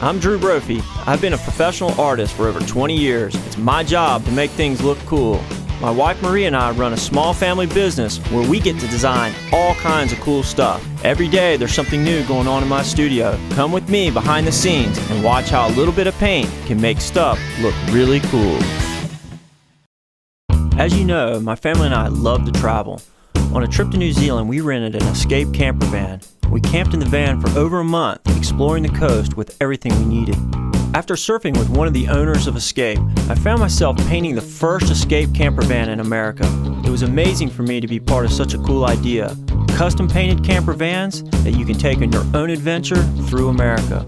I'm Drew Brophy. I've been a professional artist for over 20 years. It's my job to make things look cool. My wife Marie and I run a small family business where we get to design all kinds of cool stuff. Every day there's something new going on in my studio. Come with me behind the scenes and watch how a little bit of paint can make stuff look really cool. As you know, my family and I love to travel. On a trip to New Zealand, we rented an Escape camper van. We camped in the van for over a month, exploring the coast with everything we needed. After surfing with one of the owners of Escape, I found myself painting the first Escape camper van in America. It was amazing for me to be part of such a cool idea. Custom painted camper vans that you can take on your own adventure through America.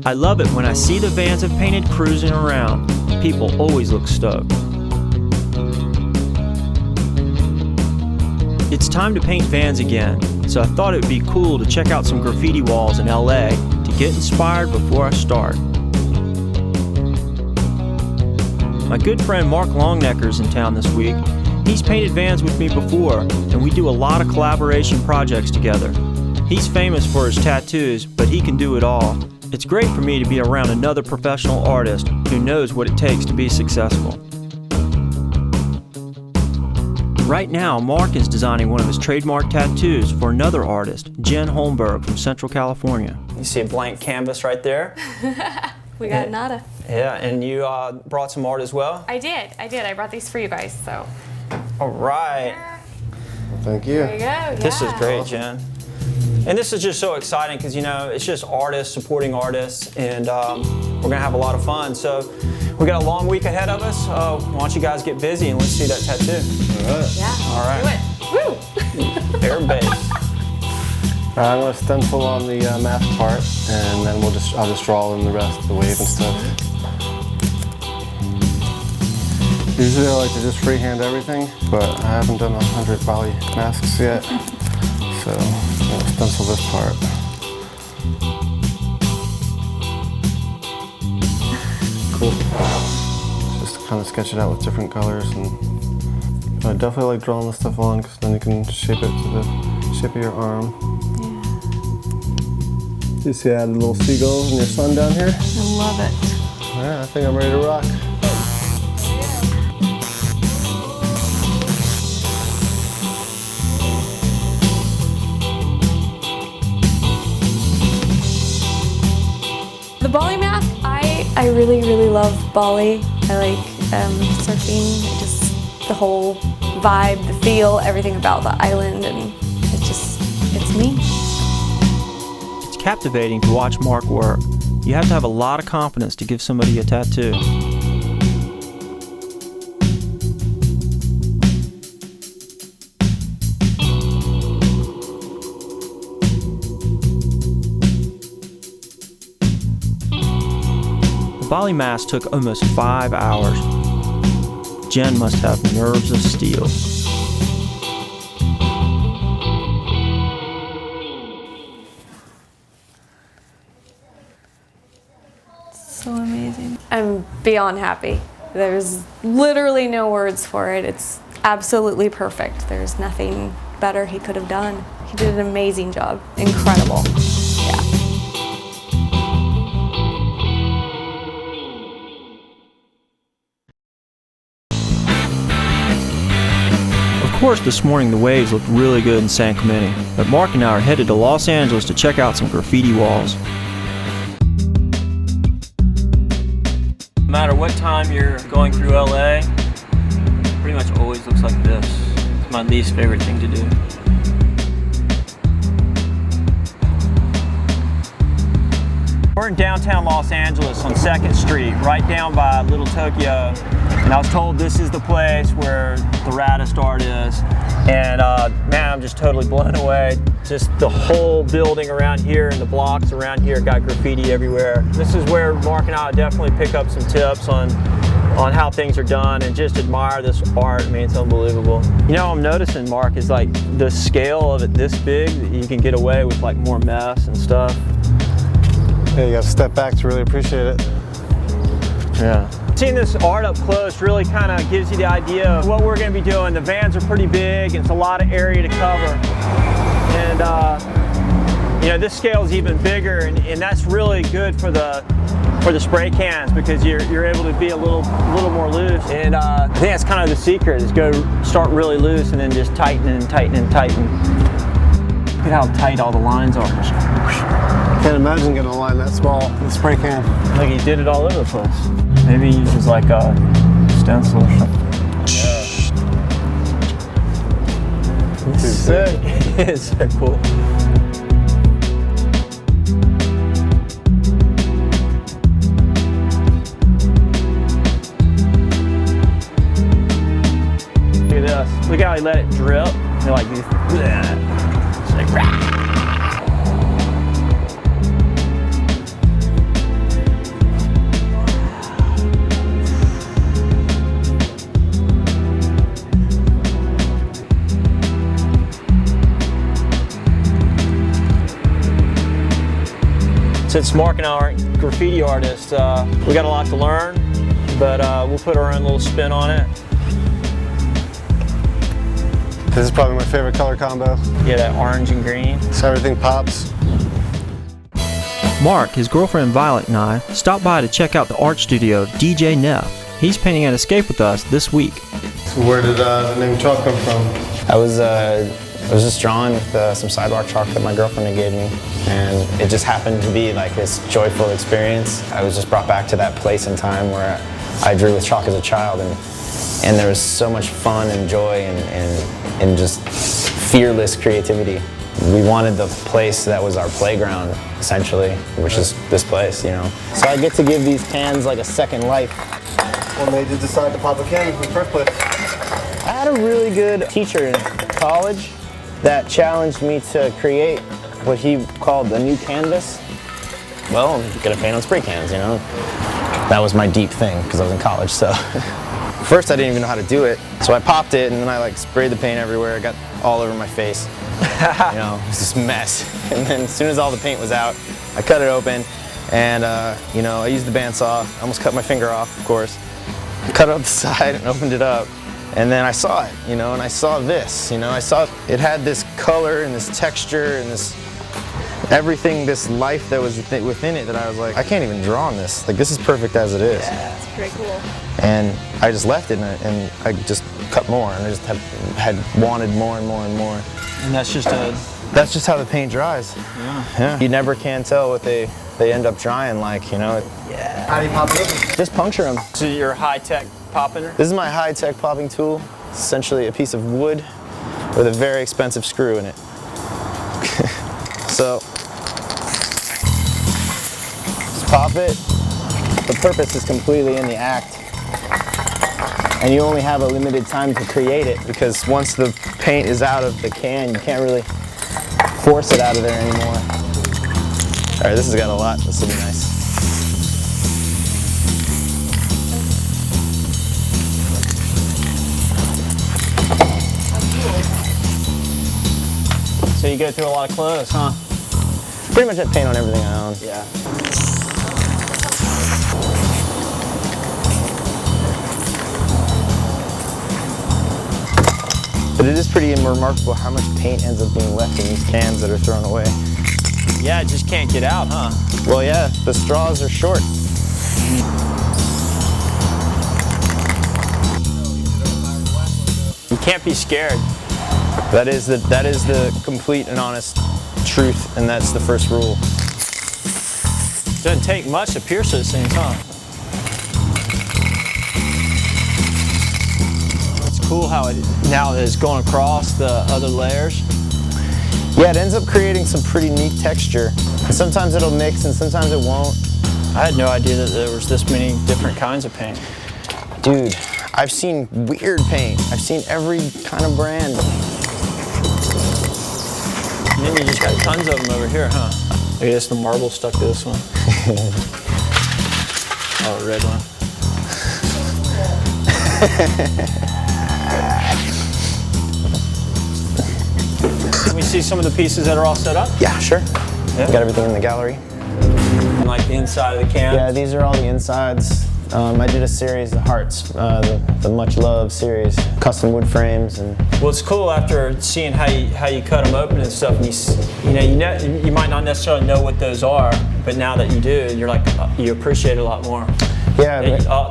I love it when I see the vans I've painted cruising around. People always look stoked. It's time to paint vans again, so I thought it would be cool to check out some graffiti walls in LA to get inspired before I start. My good friend Mark Longenecker is in town this week. He's painted vans with me before, and we do a lot of collaboration projects together. He's famous for his tattoos, but he can do it all. It's great for me to be around another professional artist who knows what it takes to be successful. Right now, Mark is designing one of his trademark tattoos for another artist, Jen Holmberg from Central California. You see a blank canvas right there? We got nada. Yeah, and you brought some art as well? I did. I brought these for you guys, so. All right. Well, thank you. There you go, yeah. This is great, Jen. And this is just so exciting because, you know, it's just artists supporting artists, and we're going to have a lot of fun. So we got a long week ahead of us. Why don't you guys get busy and let's see that tattoo. All right. Yeah. All right. Do it. Woo! Air base. I'm going to stencil on the mask part, and then I'll just draw in the rest of the wave and stuff. Usually I like to just freehand everything, but I haven't done 100 Bali masks yet, so I'm going to stencil this part. Cool. Just to kind of sketch it out with different colors, and I definitely like drawing this stuff on because then you can shape it to the shape of your arm. Yeah. You see I added little seagulls and your sun down here? I love it. All right, I think I'm ready to rock. The Bali mask, I really love Bali. I like surfing, just the whole vibe, the feel, everything about the island, and it's me. It's captivating to watch Mark work. You have to have a lot of confidence to give somebody a tattoo. The Bali mask took almost 5 hours. Jen must have nerves of steel. So amazing. I'm beyond happy. There's literally no words for it. It's absolutely perfect. There's nothing better he could have done. He did an amazing job. Incredible. Yeah. Of course, this morning the waves looked really good in San Clemente, but Mark and I are headed to Los Angeles to check out some graffiti walls. No matter what time you're going through LA, it pretty much always looks like this. It's my least favorite thing to do. We're in downtown Los Angeles on 2nd Street, right down by Little Tokyo. And I was told this is the place where the raddest art is. And man, I'm just totally blown away. Just the whole building around here and the blocks around here got graffiti everywhere. This is where Mark and I definitely pick up some tips on how things are done and just admire this art. I mean, it's unbelievable. You know, I'm noticing, Mark, is like the scale of it this big, that you can get away with like more mess and stuff. Yeah, you got to step back to really appreciate it. Yeah. Seeing this art up close really kind of gives you the idea of what we're going to be doing. The vans are pretty big, and it's a lot of area to cover. And You know, this scale is even bigger, and that's really good for the spray cans because you're able to be a little more loose. And I think that's kind of the secret, is start really loose and then just tighten and tighten and tighten. Look at how tight all the lines are. Can't imagine getting a line that small in the spray can. Like he did it all over the place. Maybe he uses like a stencil or something. It's sick. It's so cool. Look at this. Look how he let it drip. They're like these. It's like, rah. Since Mark and I aren't graffiti artists, we got a lot to learn, but we'll put our own little spin on it. This is probably my favorite color combo. Yeah, that orange and green. So everything pops. Mark, his girlfriend Violet, and I stopped by to check out the art studio of DJ Neff. He's painting at Escape with us this week. So where did the name chalk come from? I was just drawing with some sidewalk chalk that my girlfriend had gave me, and it just happened to be like this joyful experience. I was just brought back to that place and time where I drew with chalk as a child, and there was so much fun and joy and just fearless creativity. We wanted the place that was our playground, essentially, which is this place, you know. So I get to give these cans like a second life. What made you decide to pop a can in the first place? I had a really good teacher in college that challenged me to create what he called a new canvas. Well, I'm gonna paint on spray cans, you know? That was my deep thing, because I was in college, so. First, I didn't even know how to do it, so I popped it, and then I like sprayed the paint everywhere. It got all over my face. You know, it was this mess. And then as soon as all the paint was out, I cut it open, and you know, I used the bandsaw. I almost cut my finger off, of course. Cut it up the side and opened it up. And then I saw it, you know, and I saw this, you know, I saw it had this color and this texture and this everything, this life that was within it that I was like, I can't even draw on this. Like, this is perfect as it is. Yeah, it's pretty cool. And I just left it and I just cut more, and I just had wanted more and more and more. And that's just how the paint dries. Yeah. You never can tell what they end up drying like, you know. Yeah. How do you pop it open? Just puncture them. So your high-tech popping? This is my high-tech popping tool. It's essentially a piece of wood with a very expensive screw in it. So, just pop it. The purpose is completely in the act. And you only have a limited time to create it, because once the paint is out of the can, you can't really force it out of there anymore. All right, this has got a lot. This will be nice. So you go through a lot of clothes, huh? Pretty much have paint on everything I own. Yeah. But it is pretty remarkable how much paint ends up being left in these cans that are thrown away. Yeah, it just can't get out, huh? Well, yeah, the straws are short. You can't be scared. That is the complete and honest truth, and that's the first rule. Doesn't take much to pierce those things, huh? It's cool how it now is going across the other layers. Yeah, it ends up creating some pretty neat texture. And sometimes it'll mix and sometimes it won't. I had no idea that there was this many different kinds of paint. Dude, I've seen weird paint. I've seen every kind of brand. And then you just got tons of them over here, huh? Look at this, the marble stuck to this one. Oh, the red one. Can we see some of the pieces that are all set up? Yeah, sure. Yeah. Got everything in the gallery. And like the inside of the can? Yeah, these are all the insides. I did a series, the Hearts, the much loved series, custom wood frames. And well, it's cool after seeing how you cut them open and stuff, and you might not necessarily know what those are, but now that you do, you're like, you appreciate it a lot more. Yeah,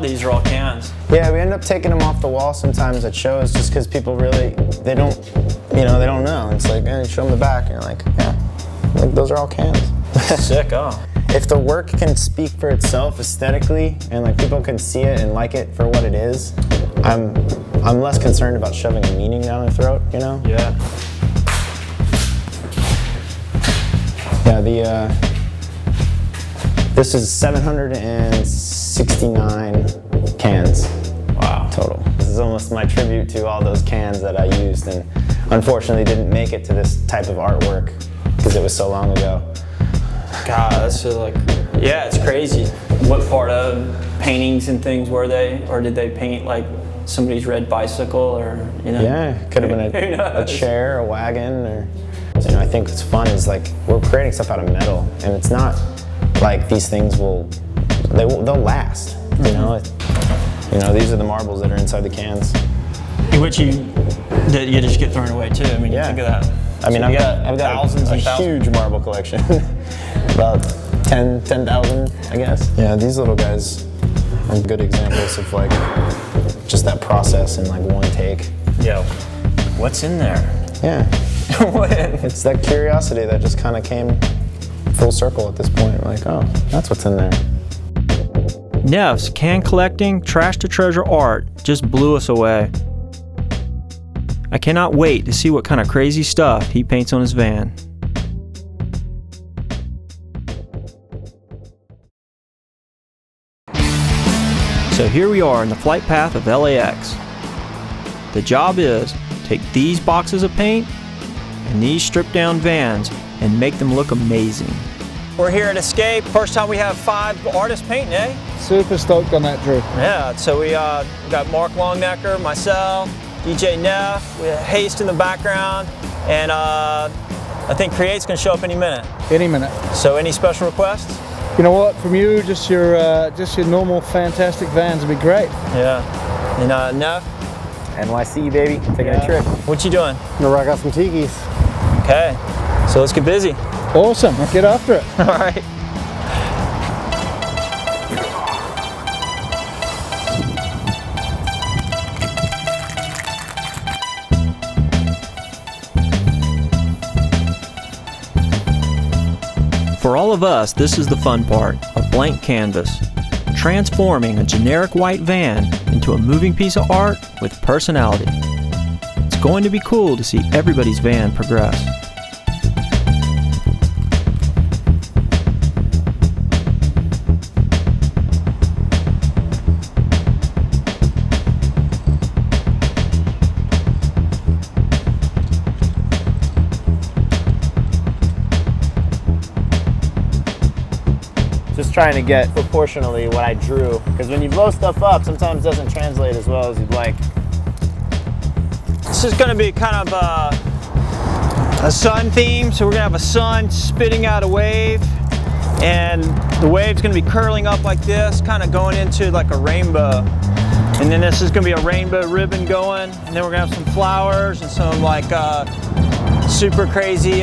these are all cans. Yeah, we end up taking them off the wall sometimes at shows just because people really, they don't know. It's like, show them the back, and you're like, yeah, like those are all cans. Sick, oh. If the work can speak for itself aesthetically and like people can see it and like it for what it is, I'm less concerned about shoving a meaning down their throat, you know? Yeah. Yeah, this is 769 cans. Wow. Total. This is almost my tribute to all those cans that I used and unfortunately didn't make it to this type of artwork because it was so long ago. God, that's so like, yeah, it's crazy. What part of paintings and things were they, or did they paint like somebody's red bicycle, or Yeah, could have been a chair, a wagon, or I think what's fun is like we're creating stuff out of metal, and it's not like these things they'll last. You know, these are the marbles that are inside the cans, which you just get thrown away tee. I mean, you think of that. I mean, So I've got thousands a and thousands. huge marble collection. About 10,000, I guess. Yeah, these little guys are good examples of like just that process in like one take. Yo, what's in there? Yeah. It's that curiosity that just kind of came full circle at this point. Like, oh, that's what's in there. Neff's can collecting, trash to treasure art just blew us away. I cannot wait to see what kind of crazy stuff he paints on his van. So here we are in the flight path of LAX. The job is take these boxes of paint and these stripped down vans and make them look amazing. We're here at Escape. First time we have 5 artists painting, eh? Super stoked on that, Drew. Yeah, so we got Mark Longenecker, myself, DJ Neff, we have Haste in the background, and I think Create's gonna show up any minute. Any minute. So any special requests? You know what? From you, just your normal fantastic vans would be great. Yeah. And Neff? NYC, baby, taking a trip. What you doing? I'm gonna rock out some tikis. Okay, so let's get busy. Awesome. Let's get after it. All right. For all of us, this is the fun part, a blank canvas. Transforming a generic white van into a moving piece of art with personality. It's going to be cool to see everybody's van progress. Just trying to get proportionally what I drew, because when you blow stuff up, sometimes it doesn't translate as well as you'd like. This is going to be kind of a sun theme, so we're going to have a sun spitting out a wave, and the wave's going to be curling up like this, kind of going into like a rainbow. And then this is going to be a rainbow ribbon going, and then we're going to have some flowers and some like super crazy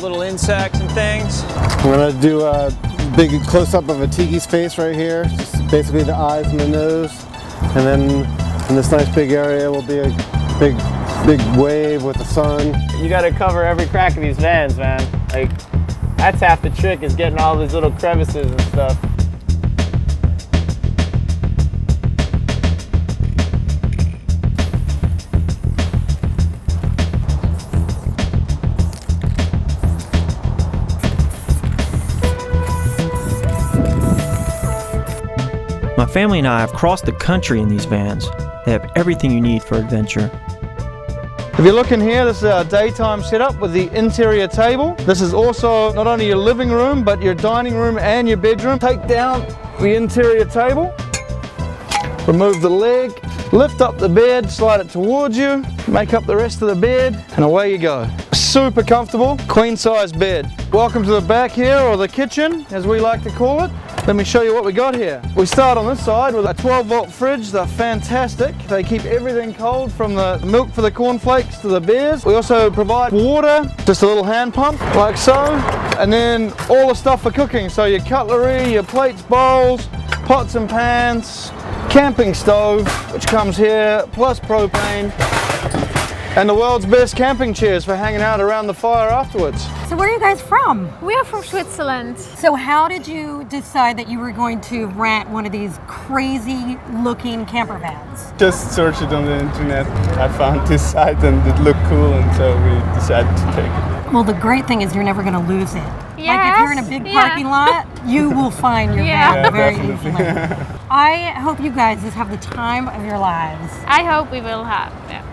little insects and things. I'm gonna do a big close-up of a tiki's face right here, just basically the eyes and the nose, and then in this nice big area will be a big wave with the sun. You got to cover every crack of these vans, man. Like, that's half the trick, is getting all these little crevices and stuff. My family and I have crossed the country in these vans. They have everything you need for adventure. If you look in here, this is our daytime setup with the interior table. This is also not only your living room, but your dining room and your bedroom. Take down the interior table, remove the leg, lift up the bed, slide it towards you, make up the rest of the bed, and away you go. Super comfortable, queen size bed. Welcome to the back here, or the kitchen, as we like to call it. Let me show you what we got here. We start on this side with a 12-volt fridge. They're fantastic. They keep everything cold, from the milk for the cornflakes to the beers. We also provide water, just a little hand pump like so, and then all the stuff for cooking. So your cutlery, your plates, bowls, pots and pans, camping stove, which comes here, plus propane, and the world's best camping chairs for hanging out around the fire afterwards. So where are you guys from? We are from Switzerland. So how did you decide that you were going to rent one of these crazy looking camper vans? Just searched it on the internet. I found this site and it looked cool, and so we decided to take it. Well, the great thing is you're never going to lose it. Like if Yes, you're in a big yeah. parking lot, you will find your Yeah. van very definitely. easily. I hope you guys just have the time of your lives. I hope we will have. Yeah.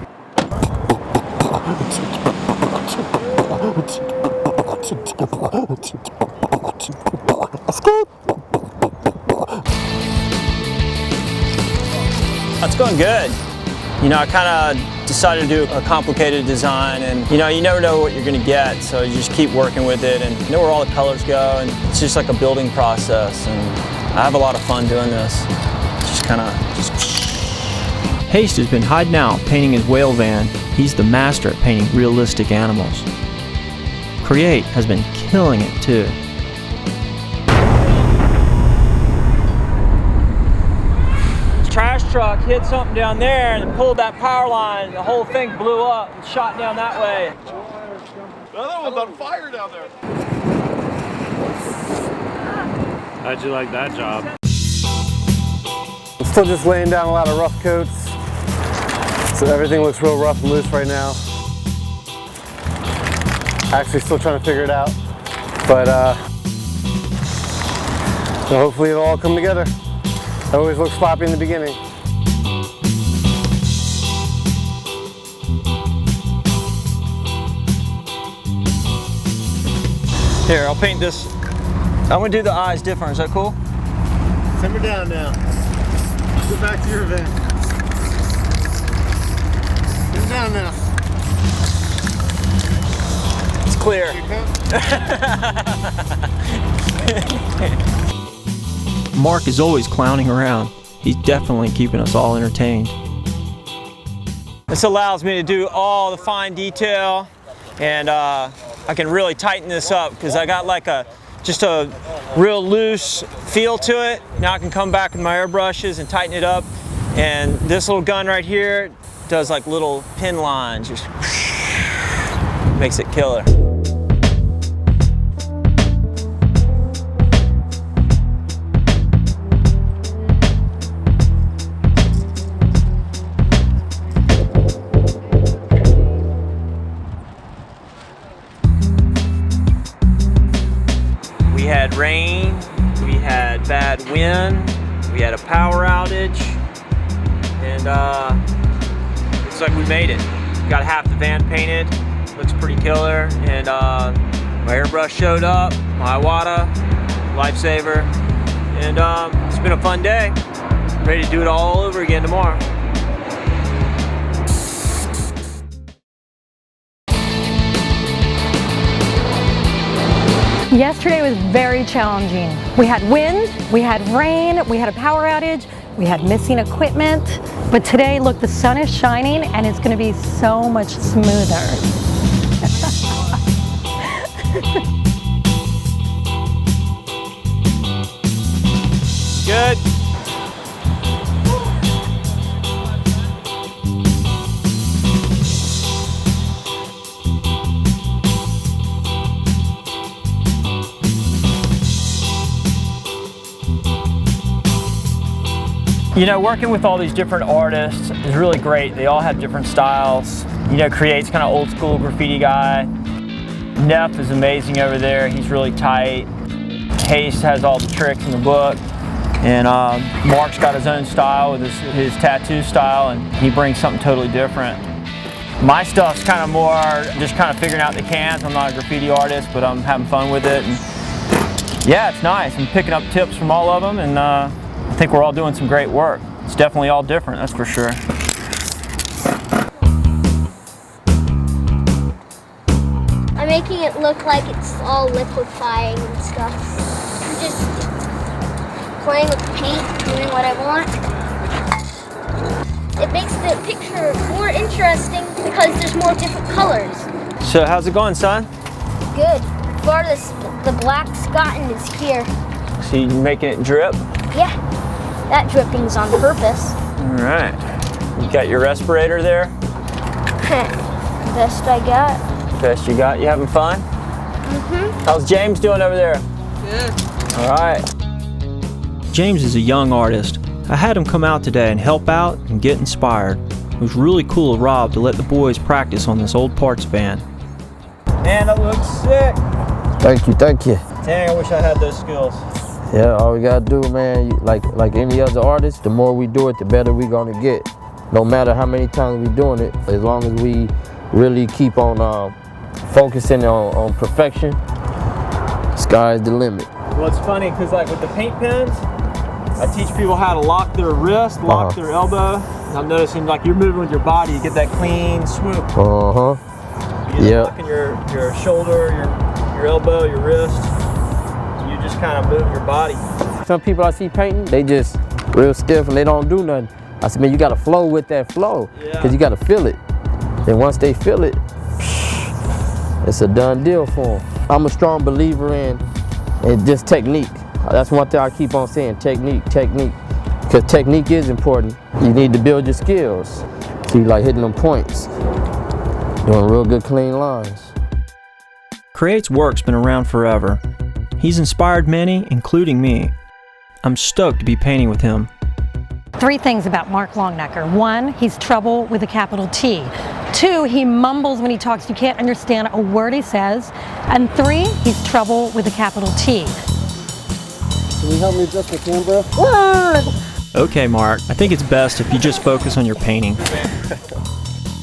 It's going good. You know, I kind of decided to do a complicated design, and you know, you never know what you're going to get, so you just keep working with it and know where all the colors go, and it's just like a building process, and I have a lot of fun doing this. Just kind of Haste has been hiding out painting his whale van. He's the master at painting realistic animals. Create has been killing it too. Trash truck hit something down there and pulled that power line. The whole thing blew up and shot down that way. The other one's on fire down there. How'd you like that job? I'm still just laying down a lot of rough coats. So everything looks real rough and loose right now. Actually still trying to figure it out. But so hopefully it'll all come together. It always looks sloppy in the beginning. Here, I'll paint this. I'm gonna do the eyes different. Is that cool? Simmer down now. Go back to your van. Simmer down now. It's clear. Mark is always clowning around. He's definitely keeping us all entertained. This allows me to do all the fine detail, and I can really tighten this up because I got like just a real loose feel to it. Now I can come back with my airbrushes and tighten it up. And this little gun right here does like little pin lines, just makes it killer. We had rain, we had bad wind, we had a power outage, and looks like we made it. Got half the van painted, looks pretty killer, and my airbrush showed up, my Iwata, lifesaver, and it's been a fun day. Ready to do it all over again tomorrow. Yesterday was very challenging. We had wind, we had rain, we had a power outage, we had missing equipment, but today, look, the sun is shining and it's gonna be so much smoother. Good. You know, working with all these different artists is really great. They all have different styles. You know, Create's kind of old school graffiti guy. Neff is amazing over there. He's really tight. Haste has all the tricks in the book. And Mark's got his own style with his tattoo style, and he brings something totally different. My stuff's kind of more just kind of figuring out the cans. I'm not a graffiti artist, but I'm having fun with it. And yeah, it's nice. I'm picking up tips from all of them, and I think we're all doing some great work. It's definitely all different, that's for sure. I'm making it look like it's all liquefying and stuff. I'm just playing with the paint, doing what I want. It makes the picture more interesting because there's more different colors. So how's it going, son? Good. Farthest the black's gotten is here. So you making it drip? Yeah, that dripping's on purpose. All right. You got your respirator there? Best I got. Best you got? You having fun? Mm-hmm. How's James doing over there? Good. All right. James is a young artist. I had him come out today and help out and get inspired. It was really cool of Rob to let the boys practice on this old parts van. Man, that looks sick. Thank you, thank you. Dang, I wish I had those skills. Yeah, all we gotta do, man, like any other artist, the more we do it, the better we gonna get. No matter how many times we doing it, as long as we really keep on focusing on perfection, sky's the limit. Well, it's funny because like with the paint pens, I teach people how to lock their wrist, lock their elbow. And I'm noticing like you're moving with your body, you get that clean swoop. You're locking your shoulder, your elbow, your wrist. You just kind of move your body. Some people I see painting, they just real stiff and they don't do nothing. I said, man, you gotta flow with that flow, because you gotta feel it. And once they feel it, it's a done deal for them. I'm a strong believer in just technique. That's one thing I keep on saying, technique, technique. Because technique is important. You need to build your skills. So you like hitting them points, doing real good clean lines. Create's work's been around forever. He's inspired many, including me. I'm stoked to be painting with him. 3 things about Mark Longenecker. 1, he's trouble with a capital T. 2, he mumbles when he talks. You can't understand a word he says. And 3, he's trouble with a capital T. Can you help me adjust the camera? Okay, Mark, I think it's best if you just focus on your painting.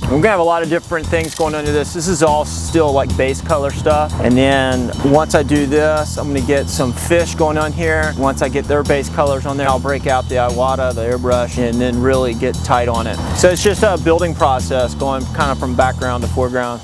We're gonna have a lot of different things going into this. This is all still like base color stuff. And then once I do this, I'm gonna get some fish going on here. Once I get their base colors on there, I'll break out the Iwata, the airbrush, and then really get tight on it. So it's just a building process going kind of from background to foreground.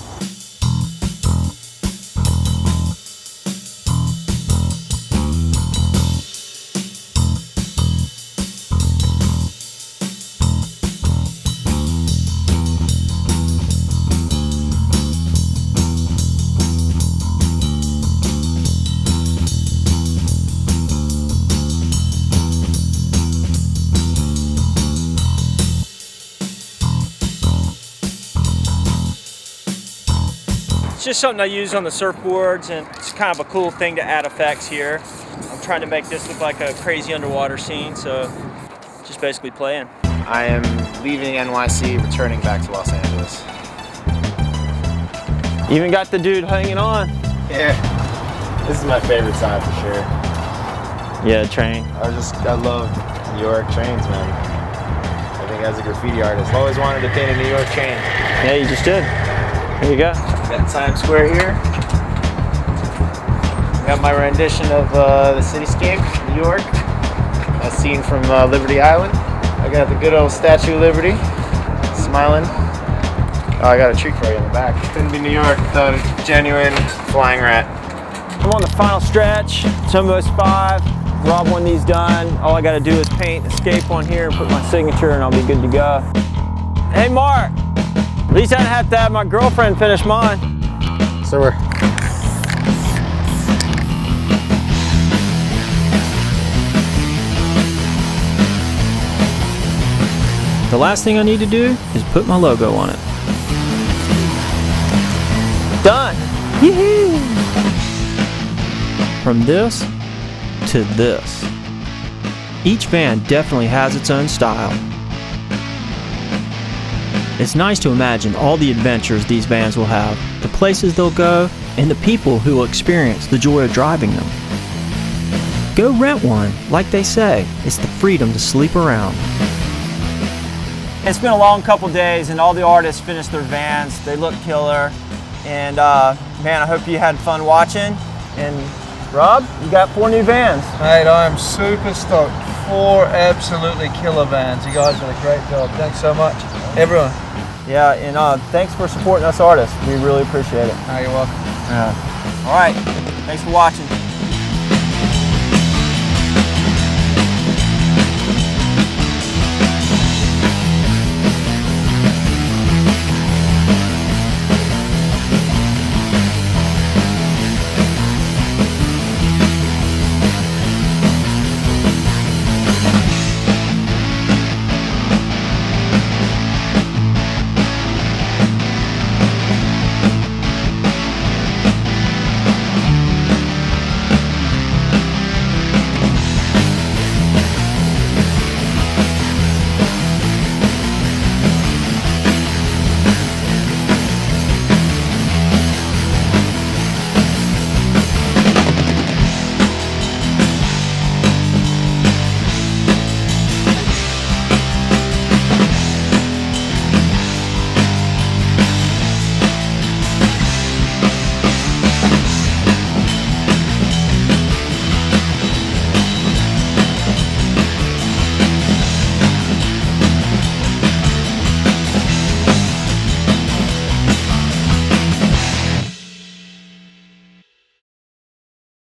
It's just something I use on the surfboards, and it's kind of a cool thing to add effects here. I'm trying to make this look like a crazy underwater scene, so just basically playing. I am leaving NYC, returning back to Los Angeles. Even got the dude hanging on. Yeah, this is my favorite side for sure. Yeah, train. I love New York trains, man. I think as a graffiti artist, I've always wanted to paint a New York train. Yeah, you just did. There you go. Got Times Square here. Got my rendition of the cityscape, New York. A scene from Liberty Island. I got the good old Statue of Liberty, smiling. Oh, I got a treat for you in the back. Couldn't be New York without a genuine flying rat. I'm on the final stretch. It's almost 5. Rob, when these done, all I gotta do is paint escape on here and put my signature and I'll be good to go. Hey, Mark. At least I didn't have to have my girlfriend finish mine. So we're The last thing I need to do is put my logo on it. Done! Yee-hoo! From this to this. Each van definitely has its own style. It's nice to imagine all the adventures these vans will have, the places they'll go, and the people who will experience the joy of driving them. Go rent one, like they say, it's the freedom to sleep around. It's been a long couple days and all the artists finished their vans. They look killer. And man, I hope you had fun watching. And Rob, you got 4 new vans. Mate, I am super stoked. 4 absolutely killer vans. You guys did a great job. Thanks so much, everyone. Yeah, and thanks for supporting us artists. We really appreciate it. Oh, you're welcome. Yeah. All right, thanks for watching.